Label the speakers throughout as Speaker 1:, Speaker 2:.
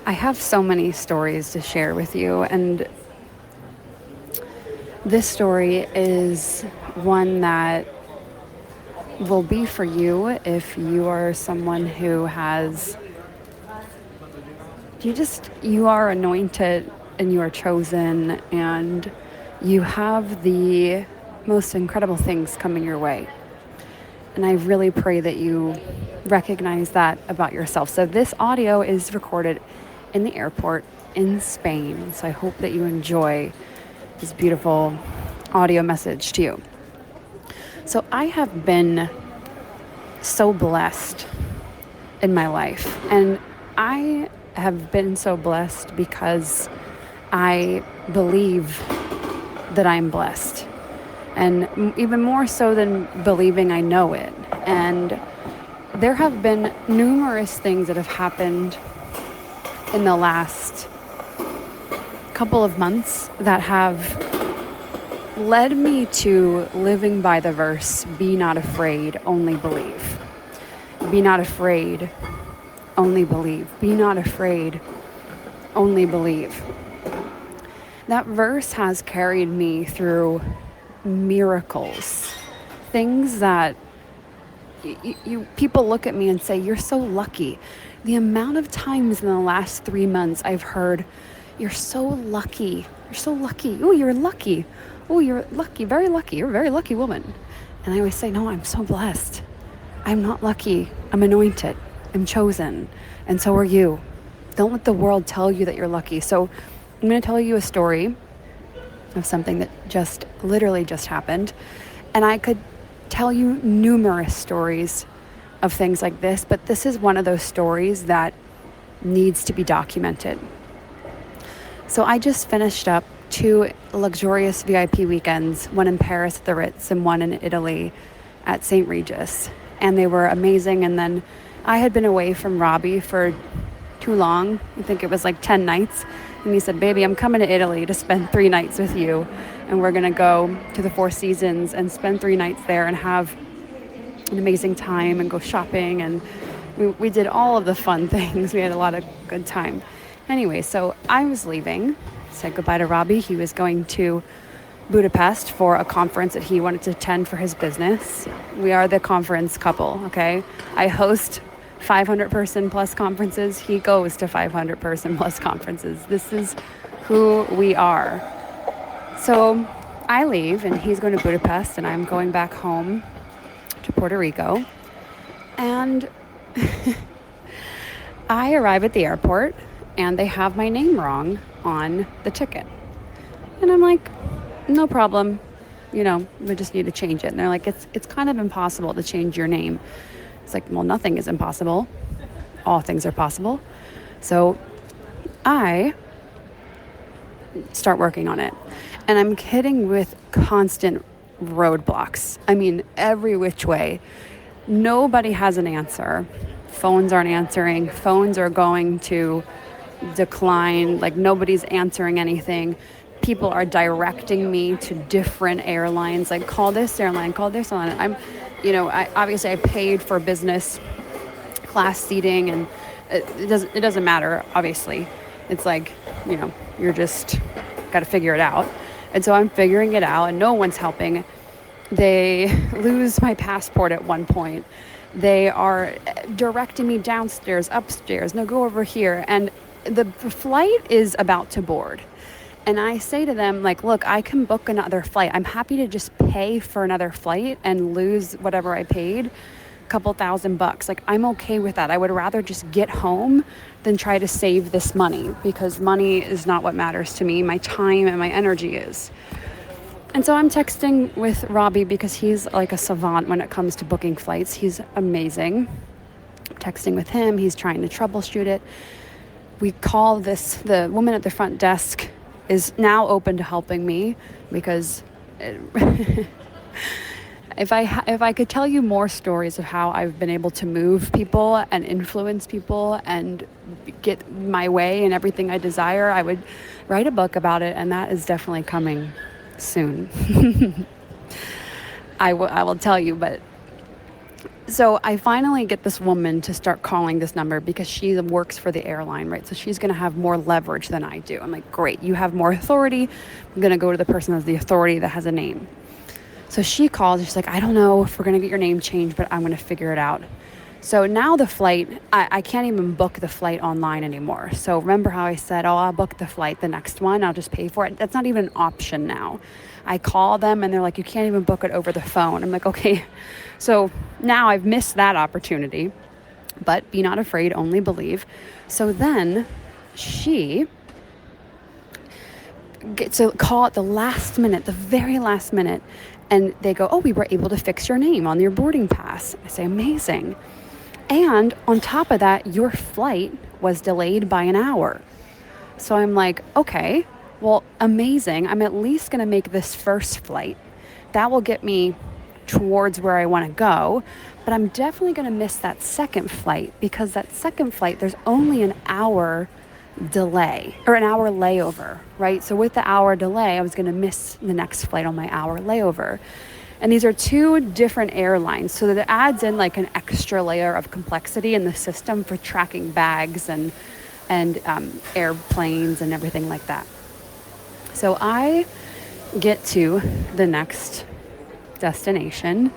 Speaker 1: I have so many stories to share with you, and this story is one that will be for you if you are someone who you are anointed and you are chosen and you have the most incredible things coming your way. And I really pray that you recognize that about yourself. So this audio is recorded in the airport in Spain. So I hope that you enjoy this beautiful audio message to you. So I have been so blessed in my life. And I have been so blessed because I believe that I'm blessed. And even more so than believing, I know it. And there have been numerous things that have happened in the last couple of months that have led me to living by the verse, be not afraid, only believe. Be not afraid, only believe. Be not afraid, only believe. That verse has carried me through miracles, things that people look at me and say, you're so lucky. The amount of times in the last 3 months I've heard, you're so lucky. You're so lucky. Oh, you're lucky. Oh, you're lucky. Very lucky. You're a very lucky woman. And I always say, no, I'm so blessed. I'm not lucky. I'm anointed. I'm chosen. And so are you. Don't let the world tell you that you're lucky. So I'm going to tell you a story of something that literally just happened. And I could tell you numerous stories of things like this, but this is one of those stories that needs to be documented. So I just finished up 2 luxurious VIP weekends, one in Paris at the Ritz and one in Italy at St. Regis. And they were amazing. And then I had been away from Robbie for too long. I think it was like 10 nights. And he said, baby, I'm coming to Italy to spend 3 nights with you. And we're going to go to the Four Seasons and spend 3 nights there and have an amazing time and go shopping. And we did all of the fun things. We had a lot of good time. Anyway, so I was leaving, said goodbye to Robbie. He was going to Budapest for a conference that he wanted to attend for his business. We are the conference couple, okay? I host 500 person plus conferences. He goes to 500 person plus conferences. This is who we are. So I leave and he's going to Budapest and I'm going back home to Puerto Rico. And I arrive at the airport and they have my name wrong on the ticket. And I'm like, no problem. We just need to change it. And they're like, it's kind of impossible to change your name. It's like, well, nothing is impossible. All things are possible. So I start working on it. And I'm hitting with constant roadblocks. I mean, every which way. Nobody has an answer. Phones aren't answering. Phones are going to decline. Like, nobody's answering anything. People are directing me to different airlines. Like, call this airline, call this airline. I paid for business class seating, and it doesn't matter. Obviously, it's like, you're just got to figure it out. And so I'm figuring it out, and no one's helping. They lose my passport at one point. They are directing me downstairs, upstairs. No, go over here. And the flight is about to board. And I say to them, like, look, I can book another flight. I'm happy to just pay for another flight and lose whatever I paid, a couple $1,000. Like, I'm okay with that. I would rather just get home than try to save this money, because money is not what matters to me. My time and my energy is. And so I'm texting with Robbie because he's like a savant when it comes to booking flights. He's amazing. I'm texting with him. He's trying to troubleshoot it. We call the woman at the front desk is now open to helping me, because if I could tell you more stories of how I've been able to move people and influence people and get my way and everything I desire, I would write a book about it, and that is definitely coming soon. I will tell you, but So I finally get this woman to start calling this number because she works for the airline, right? So she's going to have more leverage than I do. I'm like, great, you have more authority. I'm going to go to the person that has the authority that has a name. So she calls. She's like, I don't know if we're going to get your name changed, but I'm going to figure it out. So now the flight, I can't even book the flight online anymore. So remember how I said, oh, I'll book the flight, the next one, I'll just pay for it. That's not even an option now. I call them and they're like, you can't even book it over the phone. I'm like, okay. So now I've missed that opportunity, but be not afraid, only believe. So then she gets a call at the last minute, the very last minute, and they go, oh, we were able to fix your name on your boarding pass. I say, amazing. And on top of that, your flight was delayed by an hour. So I'm like, okay, well, amazing. I'm at least going to make this first flight. That will get me towards where I want to go. But I'm definitely going to miss that second flight because that second flight, there's only an hour delay or an hour layover, right? So with the hour delay, I was going to miss the next flight on my hour layover. And these are two different airlines. So that adds in like an extra layer of complexity in the system for tracking bags and airplanes and everything like that. So I get to the next destination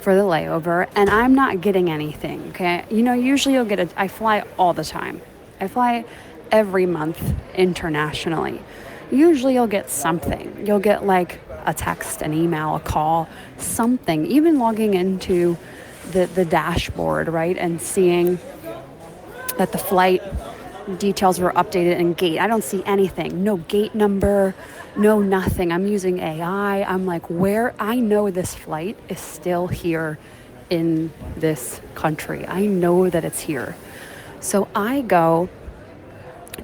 Speaker 1: for the layover and I'm not getting anything, okay? You know, usually I fly all the time. I fly every month internationally. Usually you'll get something. You'll get like a text, an email, a call, something, even logging into the dashboard, right? And seeing that the flight details were updated in gate. I don't see anything. No gate number, no nothing. I'm using AI. I'm like, I know this flight is still here in this country. I know that it's here. So I go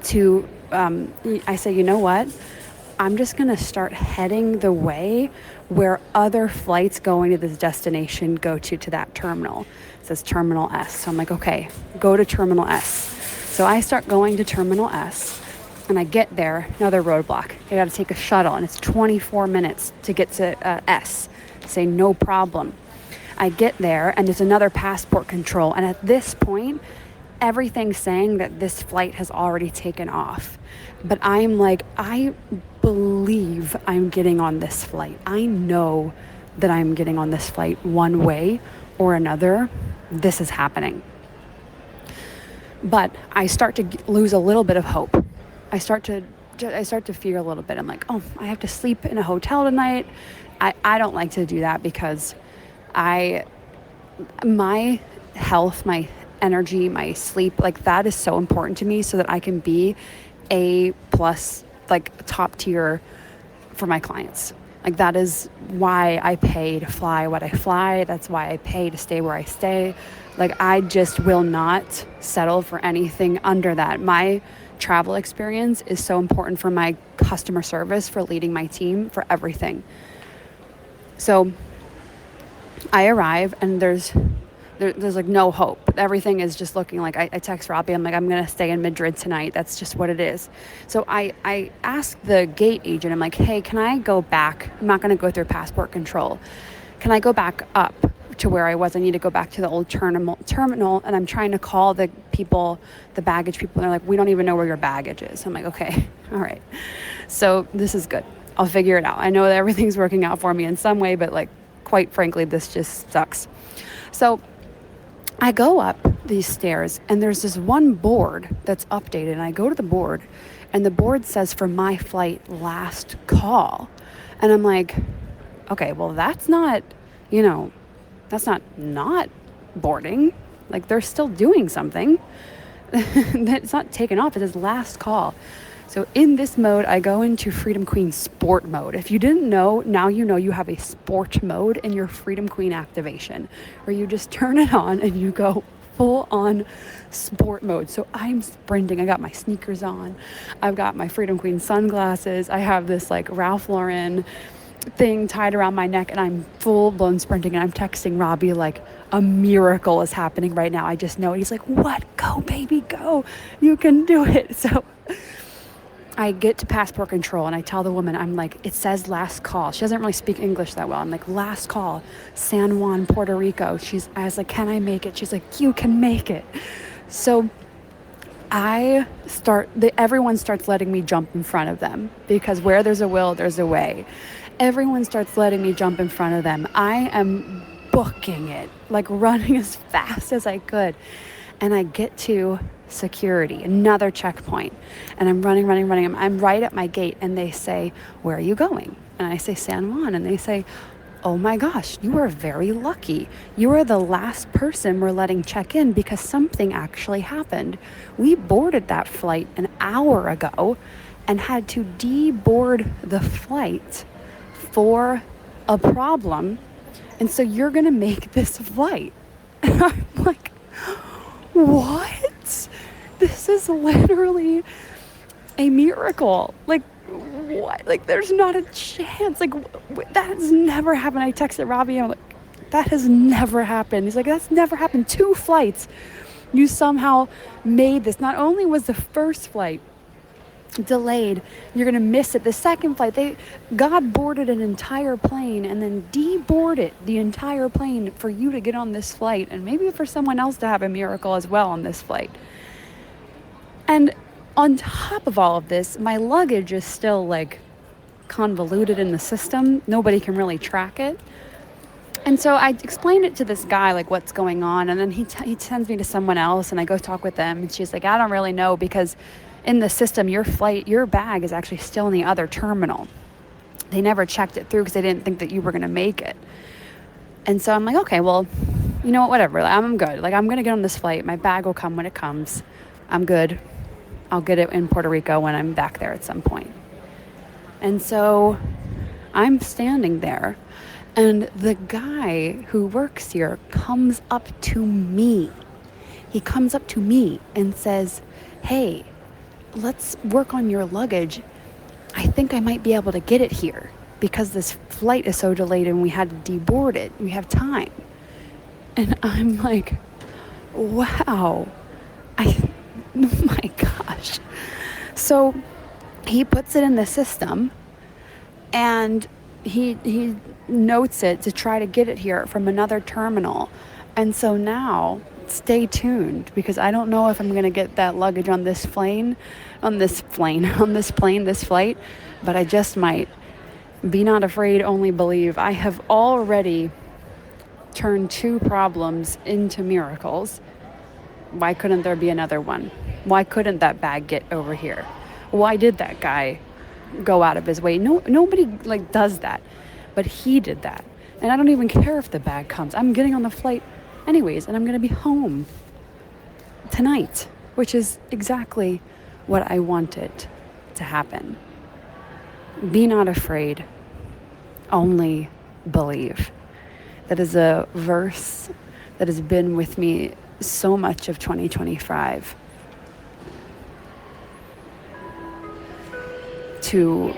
Speaker 1: to, I say, you know what? I'm just going to start heading the way where other flights going to this destination go to that terminal. It says Terminal S. So I'm like, okay, go to Terminal S. So I start going to Terminal S and I get there, another roadblock. I got to take a shuttle and it's 24 minutes to get to S. I say, no problem. I get there and there's another passport control. And at this point, everything's saying that this flight has already taken off. But I'm like, I believe I'm getting on this flight. I know that I'm getting on this flight one way or another. This is happening. But I start to lose a little bit of hope. I start to fear a little bit. I'm like, oh, I have to sleep in a hotel tonight. I don't like to do that because my health, my energy, my sleep, like that is so important to me so that I can be A+, like top tier for my clients. Like that is why I pay to fly what I fly. That's why I pay to stay where I stay. Like I just will not settle for anything under that. My travel experience is so important for my customer service, for leading my team, for everything. So I arrive and there's like no hope. Everything is just looking like, I text Robbie, I'm like, I'm going to stay in Madrid tonight. That's just what it is. So I asked the gate agent, I'm like, hey, can I go back? I'm not going to go through passport control. Can I go back up to where I was? I need to go back to the old terminal. And I'm trying to call the people, the baggage people. And they're like, we don't even know where your baggage is. I'm like, okay, all right. So this is good. I'll figure it out. I know that everything's working out for me in some way, but like, quite frankly, this just sucks. So I go up these stairs and there's this one board that's updated and I go to the board and the board says for my flight last call. And I'm like, okay, well that's not boarding. Like they're still doing something. It's not taken off. It says last call. So in this mode, I go into Freedom Queen Sport mode. If you didn't know, now you know you have a sport mode in your Freedom Queen activation, where you just turn it on and you go full on sport mode. So I'm sprinting. I got my sneakers on. I've got my Freedom Queen sunglasses. I have this like Ralph Lauren thing tied around my neck and I'm full blown sprinting and I'm texting Robbie like a miracle is happening right now. I just know it. He's like, what? Go baby, go. You can do it. So I get to passport control and I tell the woman, I'm like, it says last call. She doesn't really speak English that well. I'm like, last call, San Juan, Puerto Rico. I was like, can I make it? She's like, you can make it. So everyone starts letting me jump in front of them, because where there's a will, there's a way. Everyone starts letting me jump in front of them. I am booking it, like running as fast as I could. And I get to security, another checkpoint. And I'm running. I'm right at my gate and they say, where are you going? And I say, San Juan. And they say, oh my gosh, you are very lucky. You are the last person we're letting check in because something actually happened. We boarded that flight an hour ago and had to deboard the flight for a problem. And so you're going to make this flight. And I'm like, what? This is literally a miracle. Like, what? Like, there's not a chance. Like, that has never happened. I texted Robbie. I'm like, that has never happened. He's like, that's never happened. 2 flights. You somehow made this. Not only was the first flight delayed, you're going to miss it. The second flight, God boarded an entire plane and then deboarded the entire plane for you to get on this flight, and maybe for someone else to have a miracle as well on this flight. And on top of all of this, my luggage is still like convoluted in the system. Nobody can really track it. And so I explained it to this guy, like what's going on. And then he sends me to someone else and I go talk with them. And she's like, I don't really know, because in the system, your bag is actually still in the other terminal. They never checked it through because they didn't think that you were going to make it. And so I'm like, okay, well, you know what, whatever. I'm good. Like, I'm going to get on this flight. My bag will come when it comes. I'm good. I'll get it in Puerto Rico when I'm back there at some point. And so I'm standing there, and the guy who works here comes up to me. He comes up to me and says, hey, let's work on your luggage. I think I might be able to get it here because this flight is so delayed and we had to deboard it. We have time. And I'm like, wow. Oh my gosh. So he puts it in the system and he notes it to try to get it here from another terminal. And so now stay tuned, because I don't know if I'm going to get that luggage on this flight, but I just might. Be not afraid, only believe. I have already turned 2 problems into miracles. Why couldn't there be another one? Why couldn't that bag get over here? Why did that guy go out of his way? Nobody does that, but he did that. And I don't even care if the bag comes. I'm getting on the flight anyways, and I'm going to be home tonight, which is exactly what I wanted to happen. Be not afraid, only believe. That is a verse that has been with me so much of 2025. To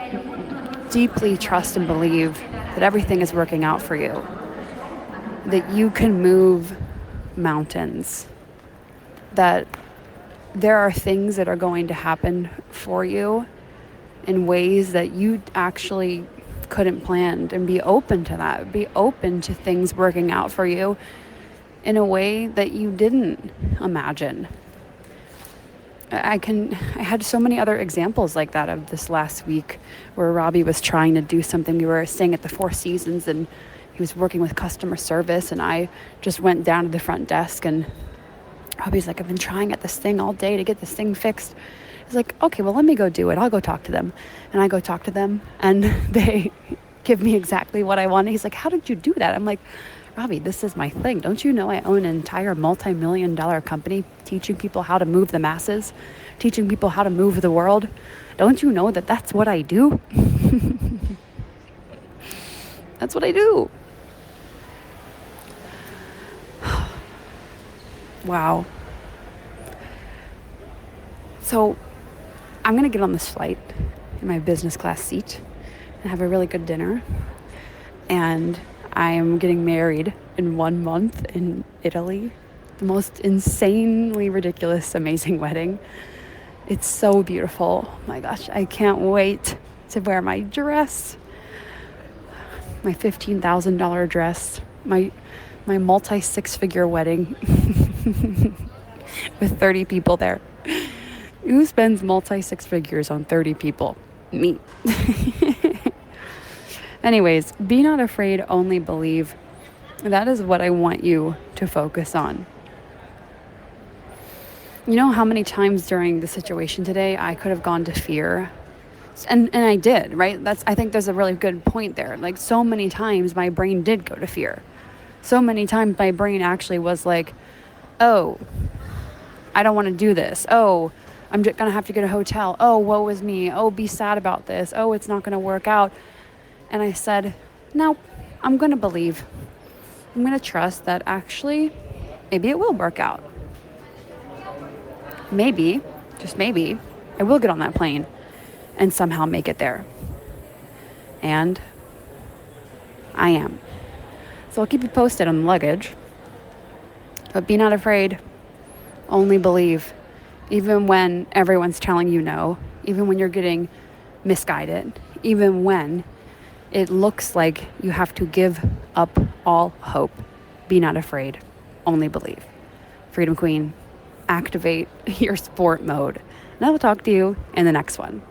Speaker 1: deeply trust and believe that everything is working out for you. That you can move mountains. That there are things that are going to happen for you in ways that you actually couldn't plan, and be open to that. Be open to things working out for you in a way that you didn't imagine. I had so many other examples like that of this last week where Robbie was trying to do something. We were staying at the Four Seasons and he was working with customer service, and I just went down to the front desk, and Robbie's like, I've been trying at this thing all day to get this thing fixed. He's like, okay, well, let me go do it. I'll go talk to them. And I go talk to them, and they give me exactly what I wanted. He's like, how did you do that? I'm like, Robbie, this is my thing. Don't you know I own an entire multi-million-dollar company teaching people how to move the masses, teaching people how to move the world? Don't you know that that's what I do? That's what I do. Wow. So I'm going to get on this flight in my business class seat and have a really good dinner. And I am getting married in 1 month in Italy. The most insanely ridiculous, amazing wedding. It's so beautiful. Oh my gosh, I can't wait to wear my dress, my $15,000 dress, my multi six-figure wedding with 30 people there. Who spends multi six figures on 30 people? Me. Anyways, be not afraid, only believe. That is what I want you to focus on. You know how many times during the situation today I could have gone to fear? And I did, right? I think there's a really good point there. Like, so many times my brain did go to fear. So many times my brain actually was like, oh, I don't want to do this. Oh, I'm just going to have to get a hotel. Oh, woe is me. Oh, be sad about this. Oh, it's not going to work out. And I said, no, I'm going to believe. I'm going to trust that actually maybe it will work out. Maybe, just maybe, I will get on that plane and somehow make it there. And I am. So I'll keep you posted on the luggage. But be not afraid. Only believe. Even when everyone's telling you no. Even when you're getting misguided. Even when it looks like you have to give up all hope. Be not afraid. Only believe. Freedom Queen, activate your sport mode. And I will talk to you in the next one.